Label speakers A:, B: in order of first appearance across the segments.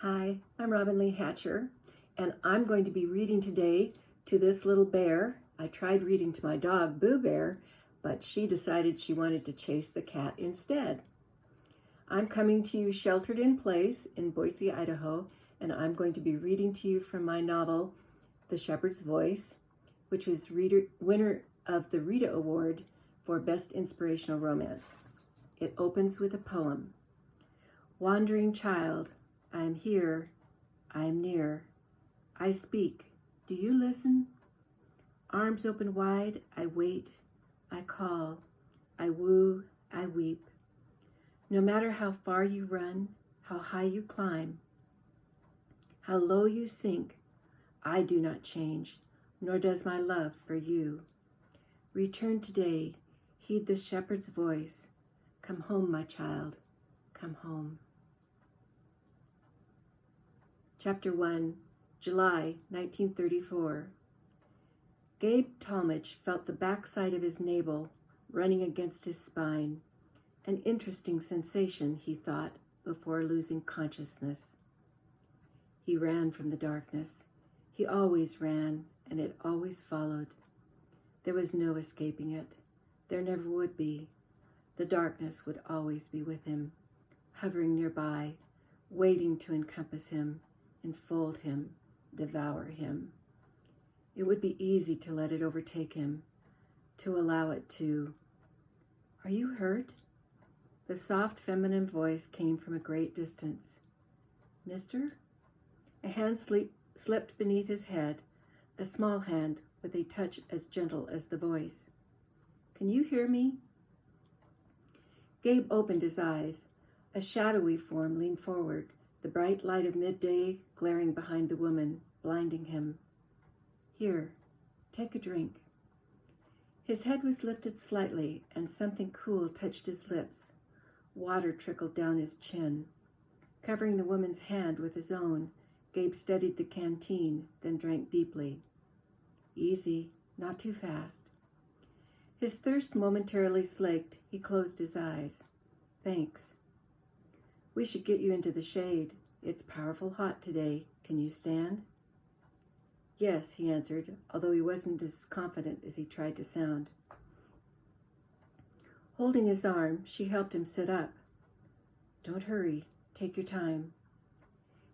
A: Hi, I'm Robin Lee Hatcher, and I'm going to be reading today to this little bear. I tried reading to my dog, Boo Bear, but she decided she wanted to chase the cat instead. I'm coming to you sheltered in place in Boise, Idaho, and I'm going to be reading to you from my novel, The Shepherd's Voice, which was winner of the RITA Award for Best Inspirational Romance. It opens with a poem. Wandering child, I am here, I am near, I speak, do you listen? Arms open wide, I wait, I call, I woo, I weep. No matter how far you run, how high you climb, how low you sink, I do not change, nor does my love for you. Return today, heed the shepherd's voice. Come home, my child, come home. Chapter 1, July 1934. Gabe Talmadge felt the backside of his navel running against his spine. An interesting sensation, he thought, before losing consciousness. He ran from the darkness. He always ran, and it always followed. There was no escaping it. There never would be. The darkness would always be with him, hovering nearby, waiting to encompass him, enfold him, devour him. It would be easy to let it overtake him, to allow it to. Are you hurt? The soft feminine voice came from a great distance. Mister? A hand slipped beneath his head, a small hand with a touch as gentle as the voice. Can you hear me? Gabe opened his eyes. A shadowy form leaned forward, the bright light of midday glaring behind the woman, blinding him. Here, take a drink. His head was lifted slightly, and something cool touched his lips. Water trickled down his chin. Covering the woman's hand with his own, Gabe steadied the canteen, then drank deeply. Easy, not too fast. His thirst momentarily slaked, he closed his eyes. Thanks. We should get you into the shade. It's powerful hot today. Can you stand? Yes, he answered, although he wasn't as confident as he tried to sound. Holding his arm, she helped him sit up. Don't hurry. Take your time.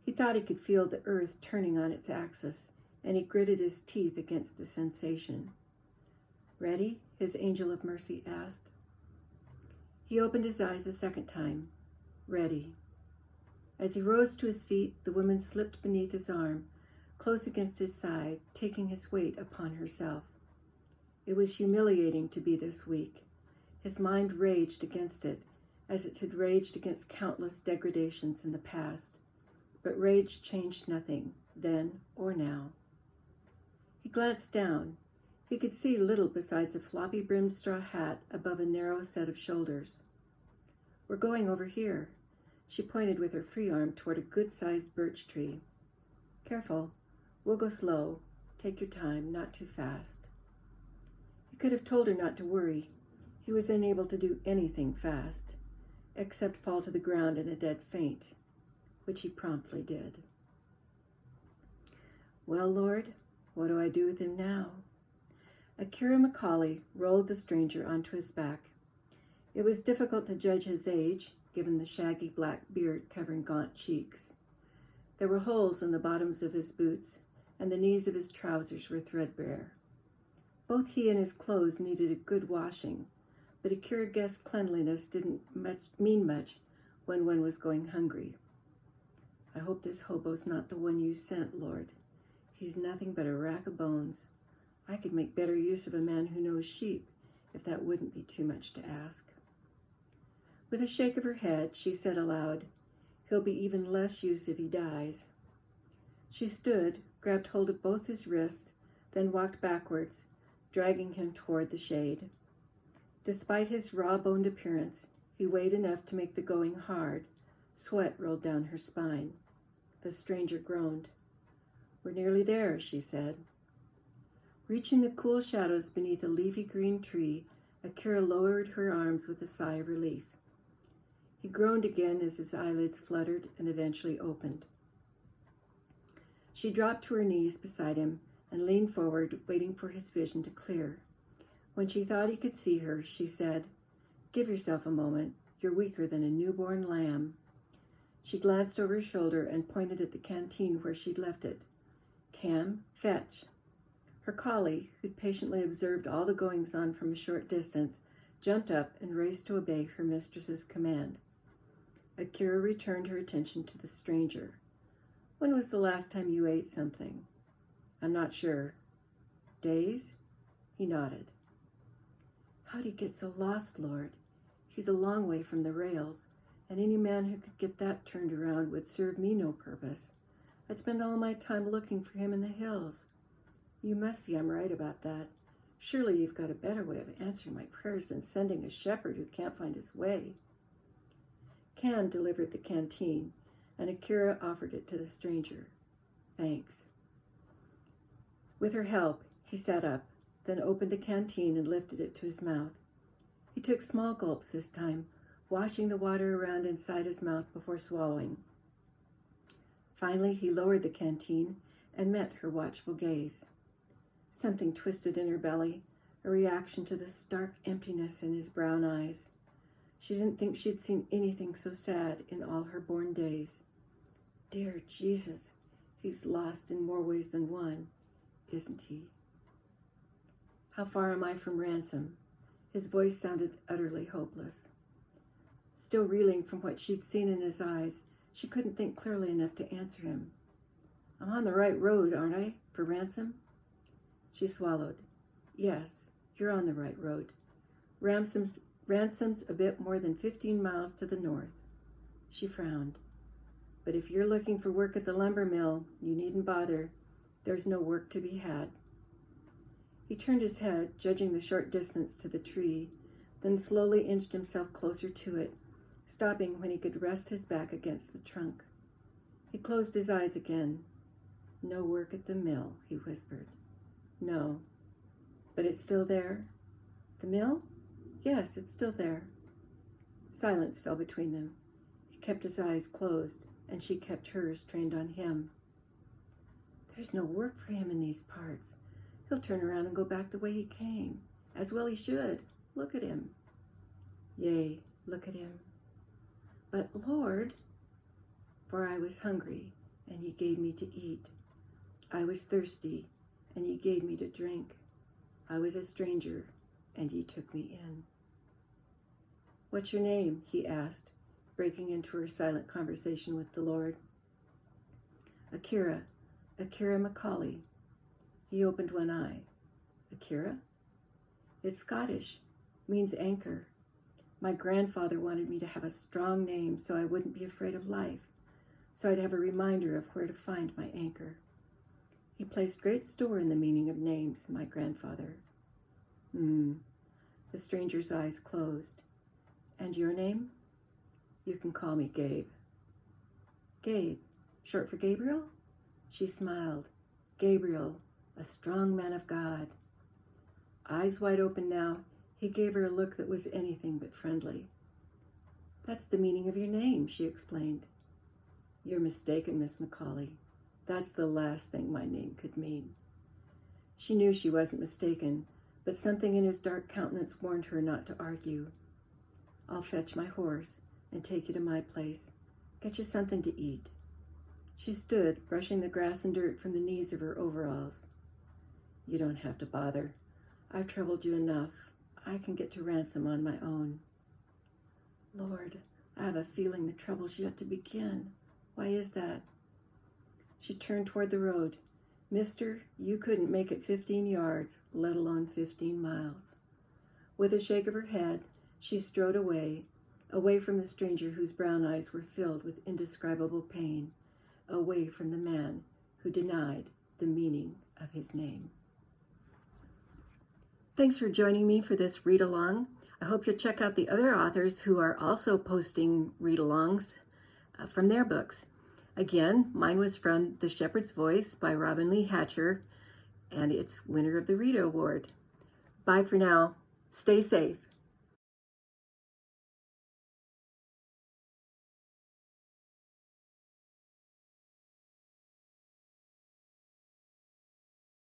A: He thought he could feel the earth turning on its axis, and he gritted his teeth against the sensation. Ready? His angel of mercy asked. He opened his eyes a second time. Ready. As he rose to his feet, the woman slipped beneath his arm, close against his side, taking his weight upon herself. It was humiliating to be this weak. His mind raged against it, as it had raged against countless degradations in the past. But rage changed nothing, then or now. He glanced down. He could see little besides a floppy-brimmed straw hat above a narrow set of shoulders. We're going over here. She pointed with her free arm toward a good-sized birch tree. Careful. We'll go slow. Take your time, not too fast. He could have told her not to worry. He was unable to do anything fast, except fall to the ground in a dead faint, which he promptly did. Well, Lord, what do I do with him now? Akira Macaulay rolled the stranger onto his back. It was difficult to judge his age, given the shaggy black beard covering gaunt cheeks. There were holes in the bottoms of his boots, and the knees of his trousers were threadbare. Both he and his clothes needed a good washing, but Akira guessed cleanliness didn't mean much when one was going hungry. I hope this hobo's not the one you sent, Lord. He's nothing but a rack of bones. I could make better use of a man who knows sheep, if that wouldn't be too much to ask. With a shake of her head, she said aloud, He'll be even less use if he dies. She stood, grabbed hold of both his wrists, then walked backwards, dragging him toward the shade. Despite his raw-boned appearance, he weighed enough to make the going hard. Sweat rolled down her spine. The stranger groaned. We're nearly there, she said. Reaching the cool shadows beneath a leafy green tree, Akira lowered her arms with a sigh of relief. He groaned again as his eyelids fluttered and eventually opened. She dropped to her knees beside him and leaned forward, waiting for his vision to clear. When she thought he could see her, she said, "Give yourself a moment. You're weaker than a newborn lamb." She glanced over her shoulder and pointed at the canteen where she'd left it. "Cam, fetch." Her collie, who'd patiently observed all the goings-on from a short distance, jumped up and raced to obey her mistress's command. Akira returned her attention to the stranger. "When was the last time you ate something?" "I'm not sure." "Days?" He nodded. "How'd he get so lost, Lord? He's a long way from the rails, and any man who could get that turned around would serve me no purpose. I'd spend all my time looking for him in the hills. You must see I'm right about that. Surely you've got a better way of answering my prayers than sending a shepherd who can't find his way." Cam delivered the canteen, and Akira offered it to the stranger. "Thanks." With her help, he sat up, then opened the canteen and lifted it to his mouth. He took small gulps this time, washing the water around inside his mouth before swallowing. Finally, he lowered the canteen and met her watchful gaze. Something twisted in her belly, a reaction to the stark emptiness in his brown eyes. She didn't think she'd seen anything so sad in all her born days. Dear Jesus, he's lost in more ways than one, isn't he? "How far am I from ransom?" His voice sounded utterly hopeless. Still reeling from what she'd seen in his eyes, she couldn't think clearly enough to answer him. "I'm on the right road, aren't I, for ransom?" She swallowed. "Yes, you're on the right road. Ransom's a bit more than 15 miles to the north." She frowned. "But if you're looking for work at the lumber mill, you needn't bother. There's no work to be had." He turned his head, judging the short distance to the tree, then slowly inched himself closer to it, stopping when he could rest his back against the trunk. He closed his eyes again. "No work at the mill," he whispered. "No. But it's still there?" "The mill? Yes, it's still there." Silence fell between them. He kept his eyes closed, and she kept hers trained on him. "There's no work for him in these parts. He'll turn around and go back the way he came. As well he should. Look at him." "Yea, look at him." "But Lord," "For I was hungry, and ye gave me to eat. I was thirsty, and ye gave me to drink. I was a stranger, and ye took me in." "What's your name?" he asked, breaking into her silent conversation with the Lord. "Akira Macaulay." He opened one eye. "Akira? It's Scottish, means anchor. My grandfather wanted me to have a strong name so I wouldn't be afraid of life, so I'd have a reminder of where to find my anchor. He placed great store in the meaning of names, my grandfather." The stranger's eyes closed. "And your name?" "You can call me Gabe." "Gabe, short for Gabriel?" She smiled. "Gabriel, a strong man of God." Eyes wide open now, he gave her a look that was anything but friendly. "That's the meaning of your name," she explained. "You're mistaken, Miss Macaulay. That's the last thing my name could mean." She knew she wasn't mistaken, but something in his dark countenance warned her not to argue. "I'll fetch my horse and take you to my place. Get you something to eat." She stood, brushing the grass and dirt from the knees of her overalls. "You don't have to bother. I've troubled you enough. I can get to ransom on my own." "Lord, I have a feeling the trouble's yet to begin. Why is that?" She turned toward the road. "Mister, you couldn't make it 15 yards, let alone 15 miles. With a shake of her head, she strode away from the stranger whose brown eyes were filled with indescribable pain, away from the man who denied the meaning of his name. Thanks for joining me for this read-along. I hope you'll check out the other authors who are also posting read-alongs from their books. Again, mine was from The Shepherd's Voice by Robin Lee Hatcher, and it's winner of the RITA Award. Bye for now. Stay safe.